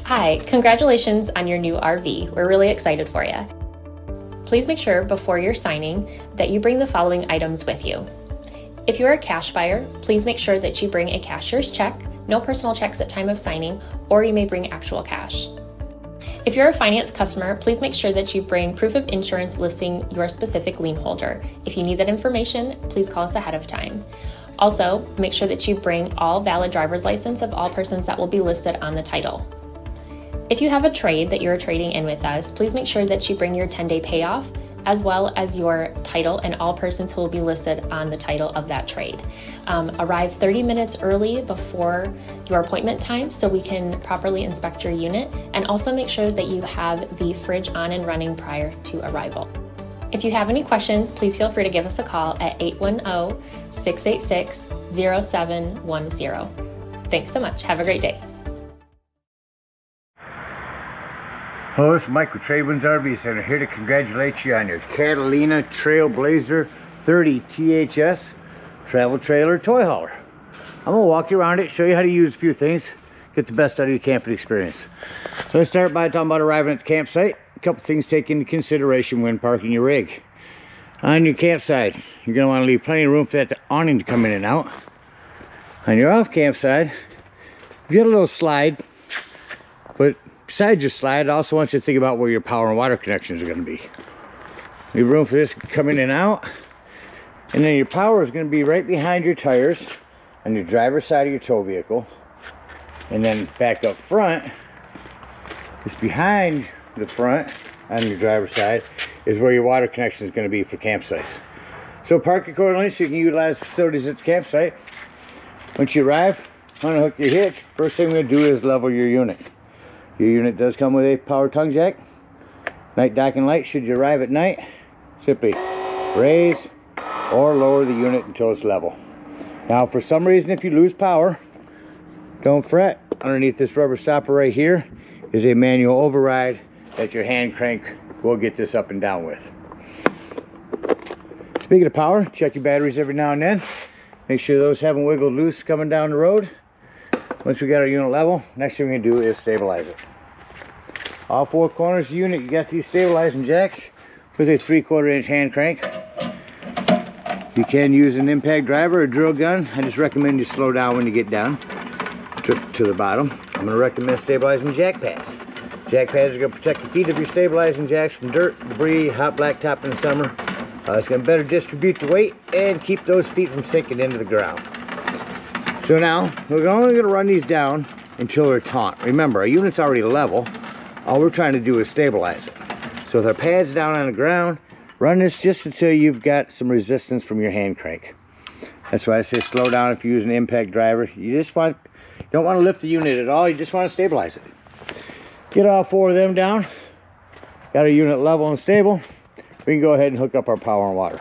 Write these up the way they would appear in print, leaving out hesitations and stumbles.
Hi, congratulations on your new RV. We're really excited for you. Please make sure before you're signing that you bring the following items with you. If you're a cash buyer, please make sure that you bring a cashier's check, no personal checks at time of signing, or you may bring actual cash. If you're a finance customer, please make sure that you bring proof of insurance listing your specific lien holder. If you need that information, please call us ahead of time. Also, make sure that you bring all valid driver's license of all persons that will be listed on the title. If you have a trade that you're trading in with us, please make sure that you bring your 10-day payoff as well as your title and all persons who will be listed on the title of that trade. Arrive 30 minutes early before your appointment time so we can properly inspect your unit, and also make sure that you have the fridge on and running prior to arrival. If you have any questions, please feel free to give us a call at 810-686-0710. Thanks so much. Have a great day. Hello, this is Mike with TradeWinds RV Center, here to congratulate you on your Catalina Trailblazer 30 THS travel trailer toy hauler. I'm going to walk you around it, show you how to use a few things, get the best out of your camping experience. So let's start by talking about arriving at the campsite. A couple things to take into consideration when parking your rig. On your campsite, you're going to want to leave plenty of room for that awning to come in and out. On your off campsite, you got a little slide, but besides your slide, I also want you to think about where your power and water connections are going to be. Leave room for this to come in and out. And then your power is going to be right behind your tires on your driver's side of your tow vehicle. And then back up front, just behind the front on your driver's side, is where your water connection is going to be for campsites. So park accordingly so you can utilize facilities at the campsite. Once you arrive, unhook your hitch. First thing we're going to do is level your unit. Your unit does come with a power tongue jack. Night docking light, should you arrive at night, simply raise or lower the unit until it's level. Now, for some reason, if you lose power, don't fret. Underneath this rubber stopper right here is a manual override that your hand crank will get this up and down with. Speaking of power, check your batteries every now and then. Make sure those haven't wiggled loose coming down the road. Once we got our unit level, next thing we're going to do is stabilize it. All four corners of the unit, you got these stabilizing jacks with a 3/4 inch hand crank. You can use an impact driver or drill gun. I just recommend you slow down when you get down to the bottom. I'm going to recommend stabilizing jack pads. Jack pads are going to protect the feet of your stabilizing jacks from dirt, debris, hot blacktop in the summer. It's going to better distribute the weight and keep those feet from sinking into the ground. So now, we're only going to run these down until they're taut. Remember, our unit's already level. All we're trying to do is stabilize it. So with our pads down on the ground, run this just until you've got some resistance from your hand crank. That's why I say slow down if you use an impact driver. You don't want to lift the unit at all. You just want to stabilize it. Get all four of them down. Got our unit level and stable. We can go ahead and hook up our power and water.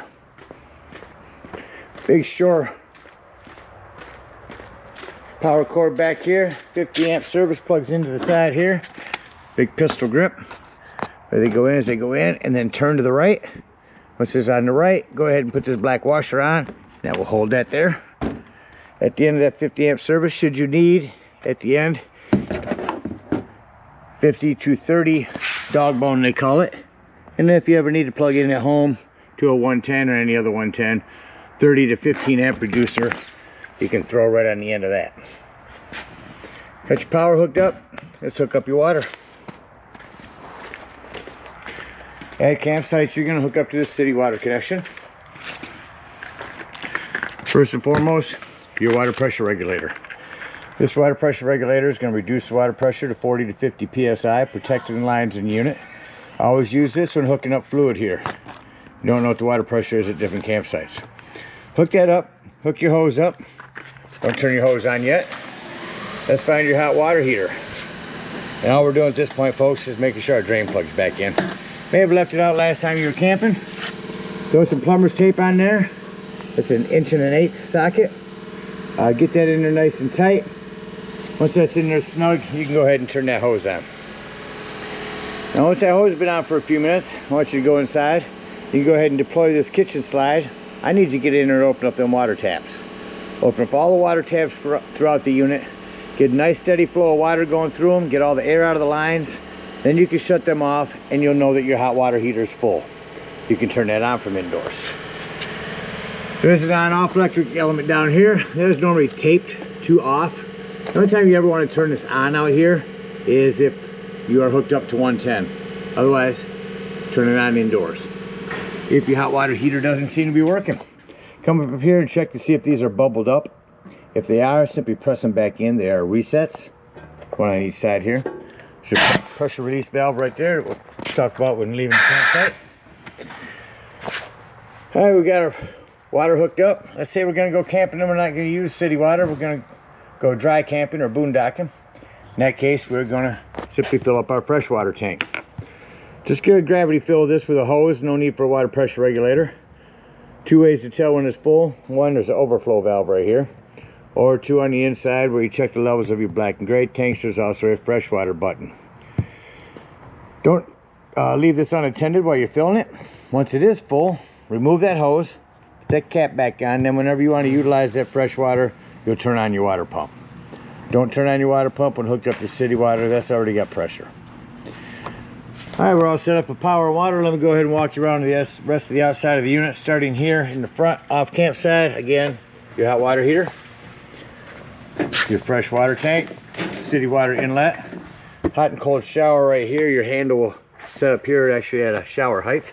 Big Shore power cord back here, 50 amp service plugs into the side here. Big pistol grip. Where they go in as they go in, and then turn to the right. Once it's on the right, go ahead and put this black washer on. That will hold that there. At the end of that 50 amp service, should you need, at the end, 50 to 30 dog bone they call it. And then if you ever need to plug in at home to a 110 or any other 110, 30 to 15 amp reducer, you can throw right on the end of that. Got your power hooked up. Let's hook up your water. At campsites, you're going to hook up to this city water connection. First and foremost, your water pressure regulator. This water pressure regulator is going to reduce the water pressure to 40 to 50 psi, protecting the lines in the unit. I always use this when hooking up fluid here. You don't know what the water pressure is at different campsites. Hook that up. Hook your hose up. Don't turn your hose on yet. Let's find your hot water heater. And all we're doing at this point, folks, is making sure our drain plug's back in. May have left it out last time you were camping. Throw some plumber's tape on there. It's an 1 1/8 socket. Get that in there nice and tight. Once that's in there snug, you can go ahead and turn that hose on. Now once that hose has been on for a few minutes, I want you to go inside. You can go ahead and deploy this kitchen slide. I need you to get in there and open up them water taps. Open up all the water taps throughout the unit. Get a nice steady flow of water going through them, get all the air out of the lines. Then you can shut them off and you'll know that your hot water heater is full. You can turn that on from indoors. There's an on-off electric element down here. There's normally taped to off. The only time you ever want to turn this on out here is if you are hooked up to 110. Otherwise, turn it on indoors. If your hot water heater doesn't seem to be working, come up here and check to see if these are bubbled up. If they are, simply press them back in. They are resets, one on each side here. There's your pressure release valve right there that we'll talk about when leaving the campsite. All right, we got our water hooked up. Let's say we're gonna go camping and we're not gonna use city water. We're gonna go dry camping or boondocking. In that case, we're gonna simply fill up our freshwater tank. Just get a gravity fill of this with a hose. No need for a water pressure regulator. Two ways to tell when it's full. One, there's an overflow valve right here. Or two on the inside where you check the levels of your black and gray tanks. There's also a freshwater button. Don't leave this unattended while you're filling it. Once it is full, remove that hose, put that cap back on, then whenever you want to utilize that fresh water, you'll turn on your water pump. Don't turn on your water pump when hooked up to city water. That's already got pressure. All right, we're all set up with power and water. Let me go ahead and walk you around the rest of the outside of the unit, starting here in the front off campsite. Again, your hot water heater, your fresh water tank, city water inlet, hot and cold shower right here. Your handle will set up here actually at a shower height.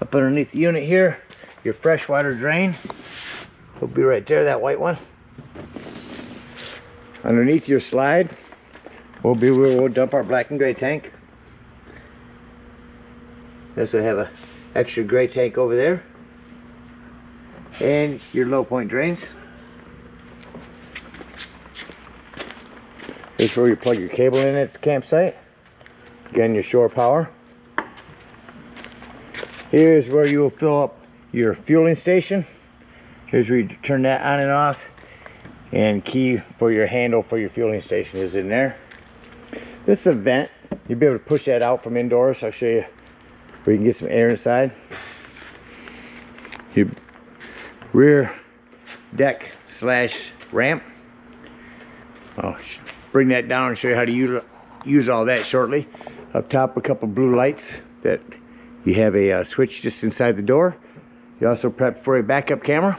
Up underneath the unit here, your freshwater drain will be right there, that white one. Underneath your slide will be where we'll dump our black and gray tank. This will have a extra gray tank over there. And your low point drains. Here's where you plug your cable in at the campsite. Again, your shore power. Here's where you will fill up your fueling station. Here's where you turn that on and off. And key for your handle for your fueling station is in there. This is a vent. You'll be able to push that out from indoors. I'll show you where you can get some air inside. Your rear deck slash ramp. I'll bring that down and show you how to use all that shortly. Up top, a couple blue lights that you have a switch just inside the door. You also prep for a backup camera.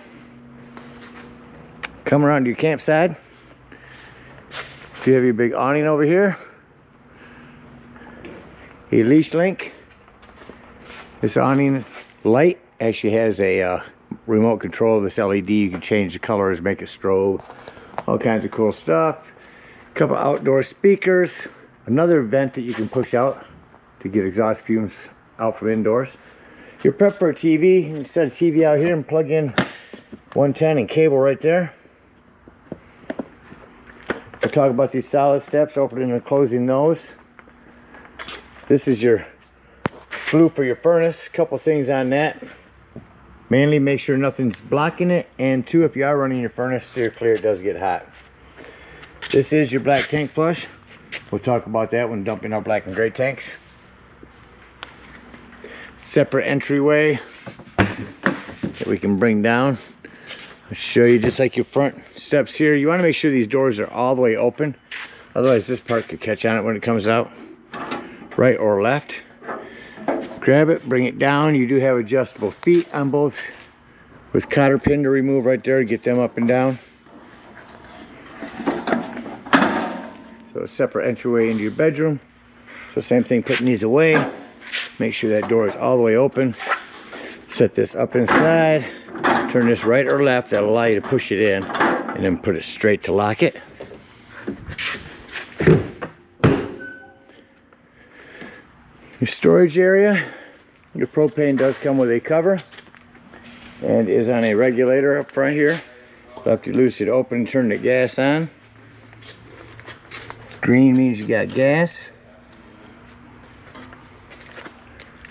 Come around to your campsite. You have your big awning over here. A leash link. This awning light actually has a remote control of this LED. You can change the colors, make it strobe, all kinds of cool stuff. A couple outdoor speakers. Another vent that you can push out to get exhaust fumes out from indoors. You're prepped for a TV. You can set a TV out here and plug in 110 and cable right there. We'll talk about these solid steps, opening and closing those. This is your flue for your furnace. A couple things on that. Mainly make sure nothing's blocking it, and two, if you are running your furnace, steer clear, it does get hot. This is your black tank flush. We'll talk about that when dumping our black and gray tanks. Separate entryway that we can bring down. I'll show you just like your front steps here. You want to make sure these doors are all the way open. Otherwise this part could catch on it when it comes out. Right or left. Grab it, bring it down. You do have adjustable feet on both with cotter pin to remove right there to get them up and down. So a separate entryway into your bedroom. So same thing, putting these away. Make sure that door is all the way open. Set this up inside. Turn this right or left. That'll allow you to push it in and then put it straight to lock it. Your storage area. Your propane does come with a cover and is on a regulator up front here. You'll have to loose it open and turn the gas on. Green means you got gas.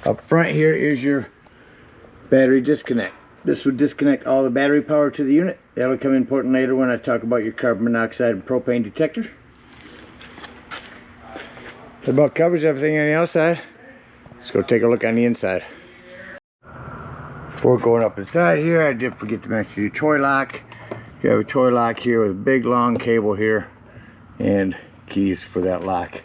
Up front here is your battery disconnect. This would disconnect all the battery power to the unit. That'll come important later when I talk about your carbon monoxide and propane detector. That about covers everything on the outside. Let's go take a look on the inside. Before going up inside here, I did forget to mention your toy lock. You have a toy lock here with a big long cable here and keys for that lock.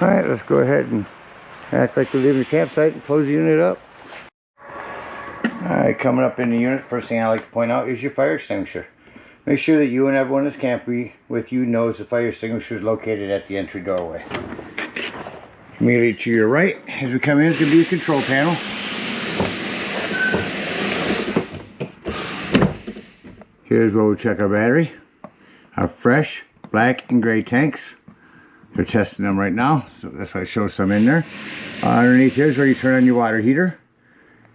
Alright, let's go ahead and act like we're leaving the campsite and close the unit up. Alright, coming up in the unit, first thing I like to point out is your fire extinguisher. Make sure that you and everyone that's camping with you knows the fire extinguisher is located at the entry doorway. Immediately to your right, as we come in, is going to be a control panel. Here's where we'll check our battery. Our fresh black and gray tanks. They're testing them right now, so that's why I show some in there. Underneath here is where you turn on your water heater,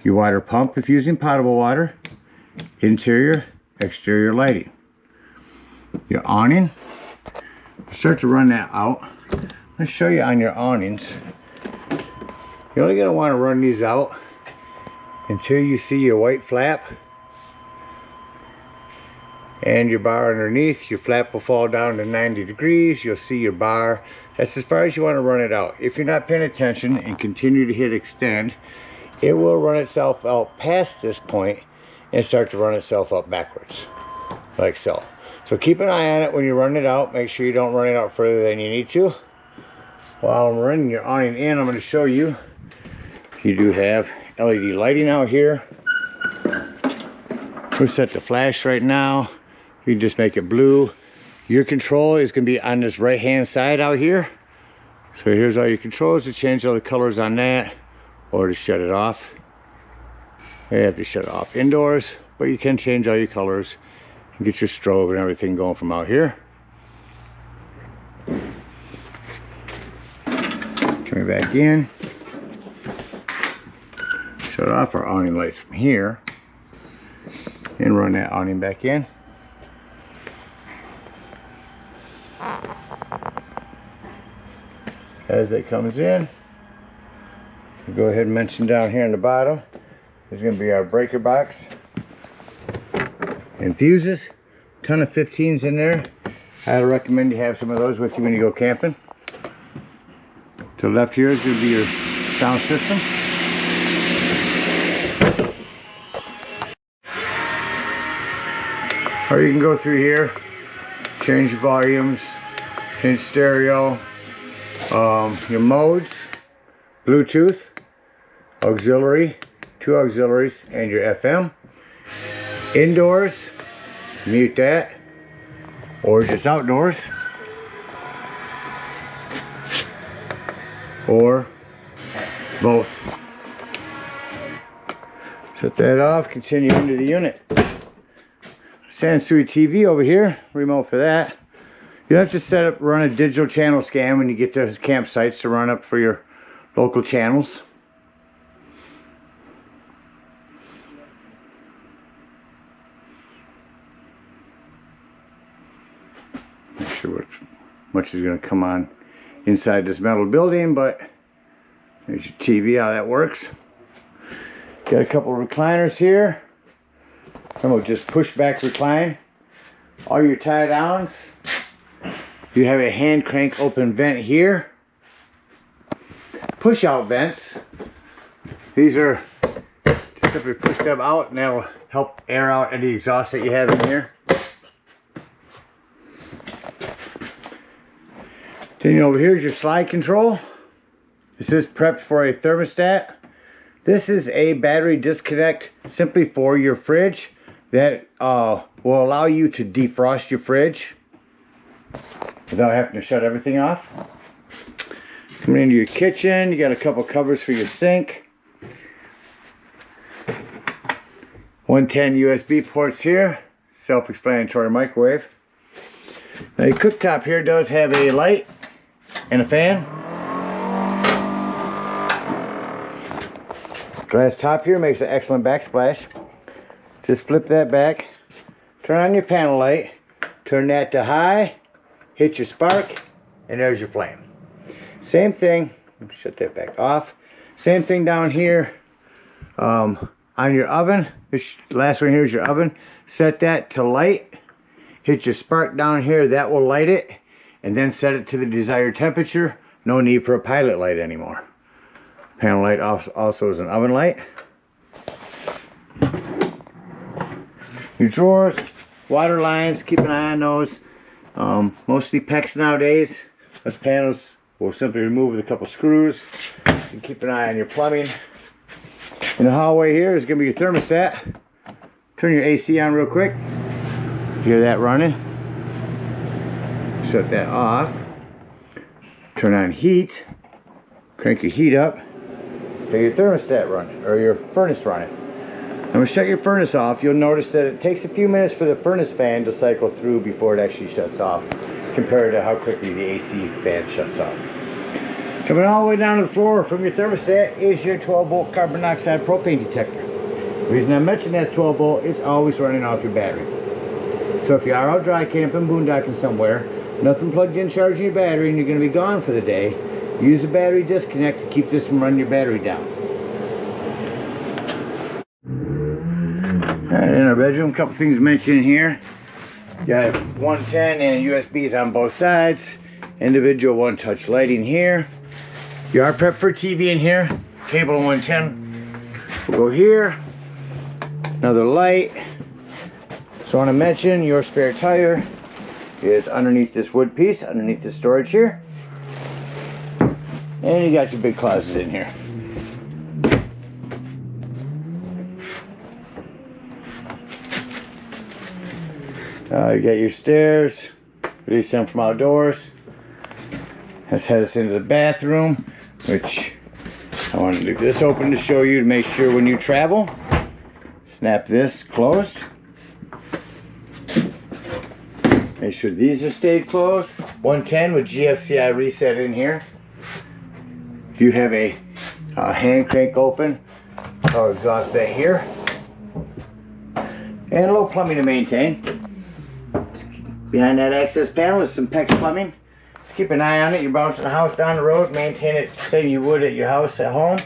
your water pump if using potable water, interior, exterior lighting. Your awning, start to run that out. Let's show you on your awnings. You're only going to want to run these out until you see your white flap and your bar underneath. Your flap will fall down to 90 degrees. You'll see your bar. That's as far as you want to run it out. If you're not paying attention and continue to hit extend, it will run itself out past this point and start to run itself up backwards, like so. So keep an eye on it when you run it out. Make sure you don't run it out further than you need to. While I'm running your awning in, I'm going to show you, you do have LED lighting out here. We're set to flash right now. You can just make it blue. Your control is going to be on this right hand side out here. So here's all your controls to change all the colors on that or to shut it off. You have to shut it off indoors, but you can change all your colors and get your strobe and everything going from out here. Coming back in. Shut off our awning lights from here and run that awning back in. As it comes in, we'll go ahead and mention down here on the bottom is going to be our breaker box and fuses. Ton of 15s in there. I would recommend you have some of those with you when you go camping. To the left here is going to be your sound system. Or you can go through here, change your volumes, change stereo, your modes, Bluetooth, auxiliary, 2 auxiliaries, and your FM. Indoors, mute that, or just outdoors, or both. Shut that off, continue into the unit. Sansui TV over here, remote for that. You have to run a digital channel scan when you get to campsites to run up for your local channels. Not sure what much is going to come on inside this metal building, but there's your TV, how that works. Got a couple of recliners here. Some will just push back recline. All your tie downs. You have a hand crank open vent here. Push out vents. These are just simply push them out and that'll help air out any exhaust that you have in here. Then over here is your slide control. This is prepped for a thermostat. This is a battery disconnect simply for your fridge that will allow you to defrost your fridge without having to shut everything off. Coming into your kitchen, you got a couple covers for your sink. 110 USB ports here. Self-explanatory microwave. Now your cooktop here does have a light and a fan. Glass top here makes an excellent backsplash. Just flip that back, turn on your panel light, turn that to high, hit your spark, and there's your flame. Same thing, shut that back off. Same thing down here. On your oven, this last one here is your oven. Set that to light. Hit your spark down here, that will light it. And then set it to the desired temperature. No need for a pilot light anymore. Panel light also is an oven light. Your drawers, water lines, keep an eye on those. Mostly PEX nowadays. Those panels will simply remove with a couple screws. And keep an eye on your plumbing. In the hallway here is going to be your thermostat. Turn your AC on real quick. Hear that running? Shut that off. Turn on heat. Crank your heat up. Get your thermostat running, or your furnace running. I'm going to shut your furnace off. You'll notice that it takes a few minutes for the furnace fan to cycle through before it actually shuts off, compared to how quickly the AC fan shuts off. Coming all the way down to the floor from your thermostat is your 12-volt carbon monoxide propane detector. The reason I mentioned that's 12 volt, it's always running off your battery. So if you are out dry camping, boondocking somewhere, nothing plugged in charging your battery, and you're going to be gone for the day, use a battery disconnect to keep this from running your battery down. Alright, in our bedroom, a couple things mentioned here. Got 110 and USBs on both sides. Individual one-touch lighting here. You are prepped for TV in here. Cable 110. We'll go here. Another light. So I want to mention your spare tire is underneath this wood piece, underneath the storage here. And you got your big closet in here. You got your stairs. Release them from outdoors. Let's head us into the bathroom, which I want to leave this open to show you to make sure when you travel. Snap this closed. Make sure these are stayed closed. 110 with GFCI reset in here. You have a hand crank open or exhaust vent here. And a little plumbing to maintain. Behind that access panel is some PEX plumbing. Just keep an eye on it. You're bouncing a house down the road. Maintain it same you would at your house at home.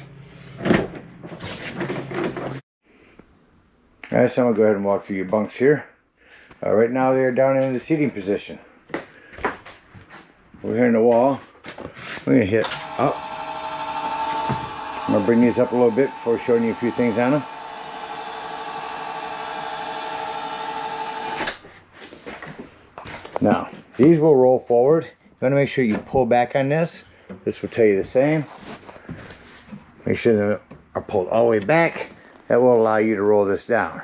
Alright, so I'm going to go ahead and walk through your bunks here. Right now they're down in the seating position. We're here in the wall. We're going to hit up. I'm going to bring these up a little bit before showing you a few things on them. Now, these will roll forward. You want to make sure you pull back on this. This will tell you the same. Make sure they are pulled all the way back. That will allow you to roll this down.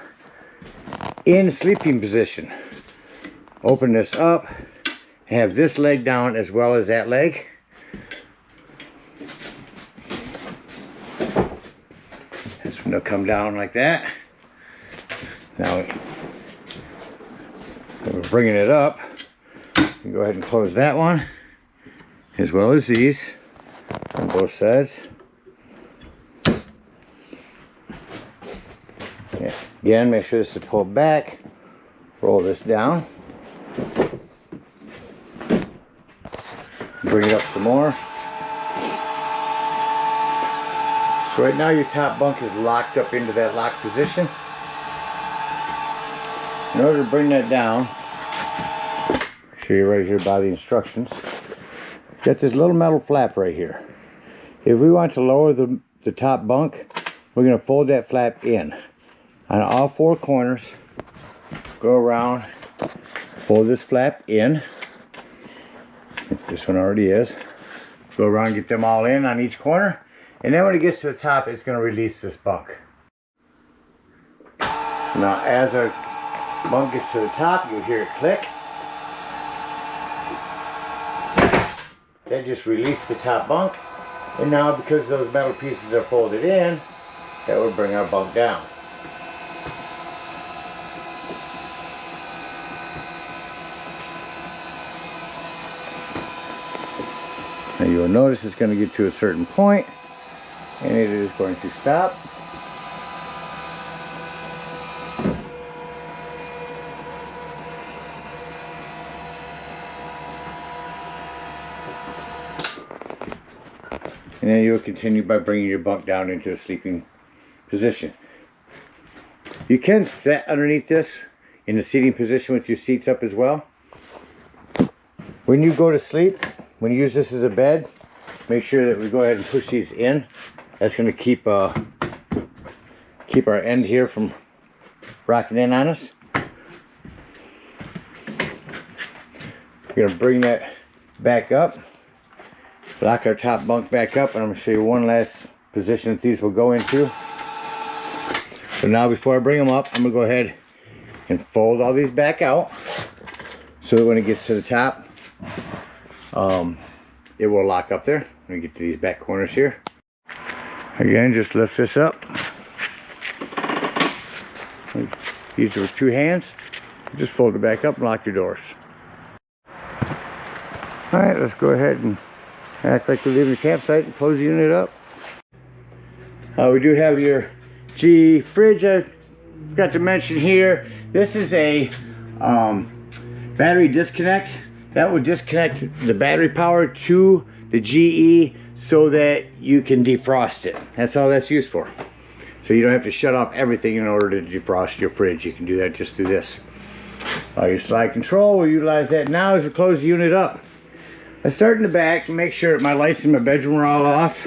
In sleeping position, open this up and have this leg down as well as that leg. This one will come down like that. Now we're bringing it up. You go ahead and close that one as well as these on both sides. Yeah. Again, make sure this is pulled back. Roll this down. Bring it up some more. So right now your top bunk is locked up into that lock position. In order to bring that down, show you right here by the instructions. Got this little metal flap right here. If we want to lower the top bunk, we're going to fold that flap in on all four corners. Go around, fold this flap in. This one already is. Go around, get them all in on each corner, and then when it gets to the top, it's going to release this bunk. Now, as our bunk gets to the top, you'll hear it click. That just released the top bunk, and now because those metal pieces are folded in, that will bring our bunk down. Now you will notice it's going to get to a certain point, and it is going to stop. And then you'll continue by bringing your bunk down into a sleeping position. You can sit underneath this in the seating position with your seats up as well. When you go to sleep, when you use this as a bed, make sure that we go ahead and push these in. That's going to keep our end here from rocking in on us. We're going to bring that back up, lock our top bunk back up, and I'm going to show you one last position that these will go into. So now before I bring them up, I'm going to go ahead and fold all these back out so that when it gets to the top, it will lock up there. Let me get to these back corners here. Again, just lift this up. Use it with two hands. Just fold it back up and lock your doors. Alright, let's go ahead and act like we're leaving the campsite and close the unit up. We do have your GE fridge I forgot to mention here. This is a battery disconnect. That will disconnect the battery power to the GE so that you can defrost it. That's all that's used for. So you don't have to shut off everything in order to defrost your fridge. You can do that just through this. Your slide control, we'll utilize that now as we close the unit up. I start in the back and make sure that my lights in my bedroom are all off.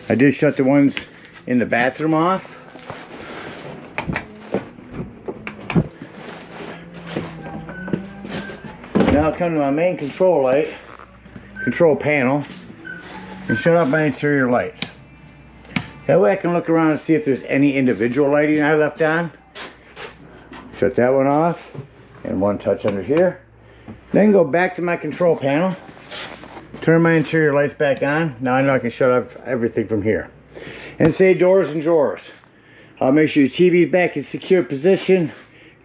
I did shut the ones in the bathroom off. Now I'll come to my main control light, control panel, and shut off my interior lights. That way I can look around and see if there's any individual lighting I left on. Shut that one off, and one touch under here. Then go back to my control panel, turn my interior lights back on. Now I know I can shut off everything from here. And say doors and drawers. I'll make sure your TV's back in secure position.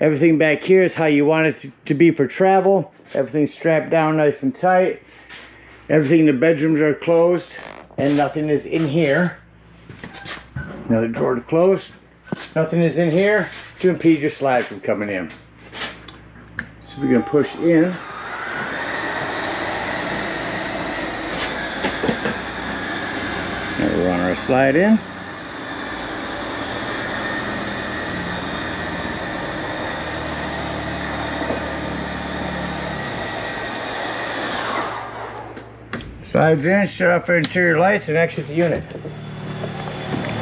Everything back here is how you want it to be for travel. Everything's strapped down nice and tight. Everything in the bedrooms are closed and nothing is in here. Another drawer to close. Nothing is in here to impede your slide from coming in. So we're going to push in. Now we'll run our slide in. Slides in, shut off our interior lights, and exit the unit.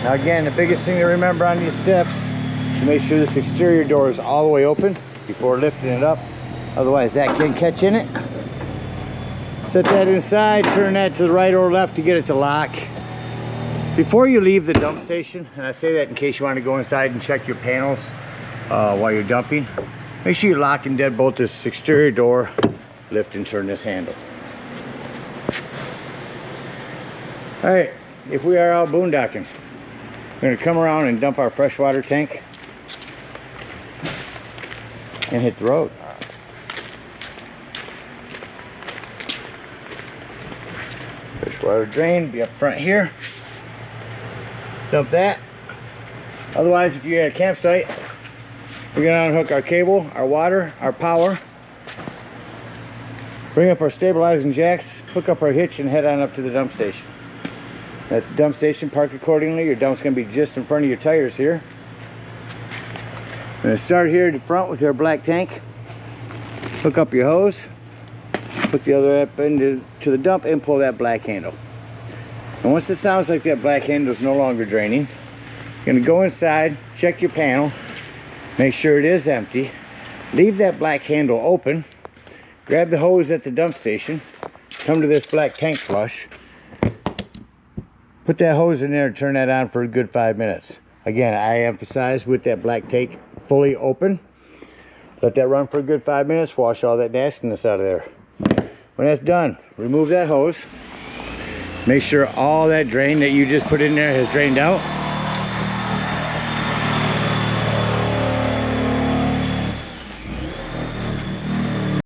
Now again, the biggest thing to remember on these steps is to make sure this exterior door is all the way open before lifting it up. Otherwise that can catch in it. Set that inside, turn that to the right or left to get it to lock. Before you leave the dump station, and I say that in case you want to go inside and check your panels while you're dumping, make sure you lock and deadbolt this exterior door, lift and turn this handle. Alright, if we are out boondocking, we're going to come around and dump our freshwater tank and hit the road. Freshwater drain be up front here. Dump that. Otherwise, if you're at a campsite, we're going to unhook our cable, our water, our power, bring up our stabilizing jacks, hook up our hitch, and head on up to the dump station. At the dump station, park accordingly. Your dump's going to be just in front of your tires here. I'm going to start here at the front with our black tank. Hook up your hose, put the other up into the dump, and pull that black handle. And once it sounds like that black handle is no longer draining, you're going to go inside, check your panel, make sure it is empty, leave that black handle open, grab the hose at the dump station, come to this black tank flush, put that hose in there and turn that on for a good 5 minutes. Again, I emphasize with that black tank fully open. Let that run for a good 5 minutes, wash all that nastiness out of there. When that's done, remove that hose. Make sure all that drain that you just put in there has drained out.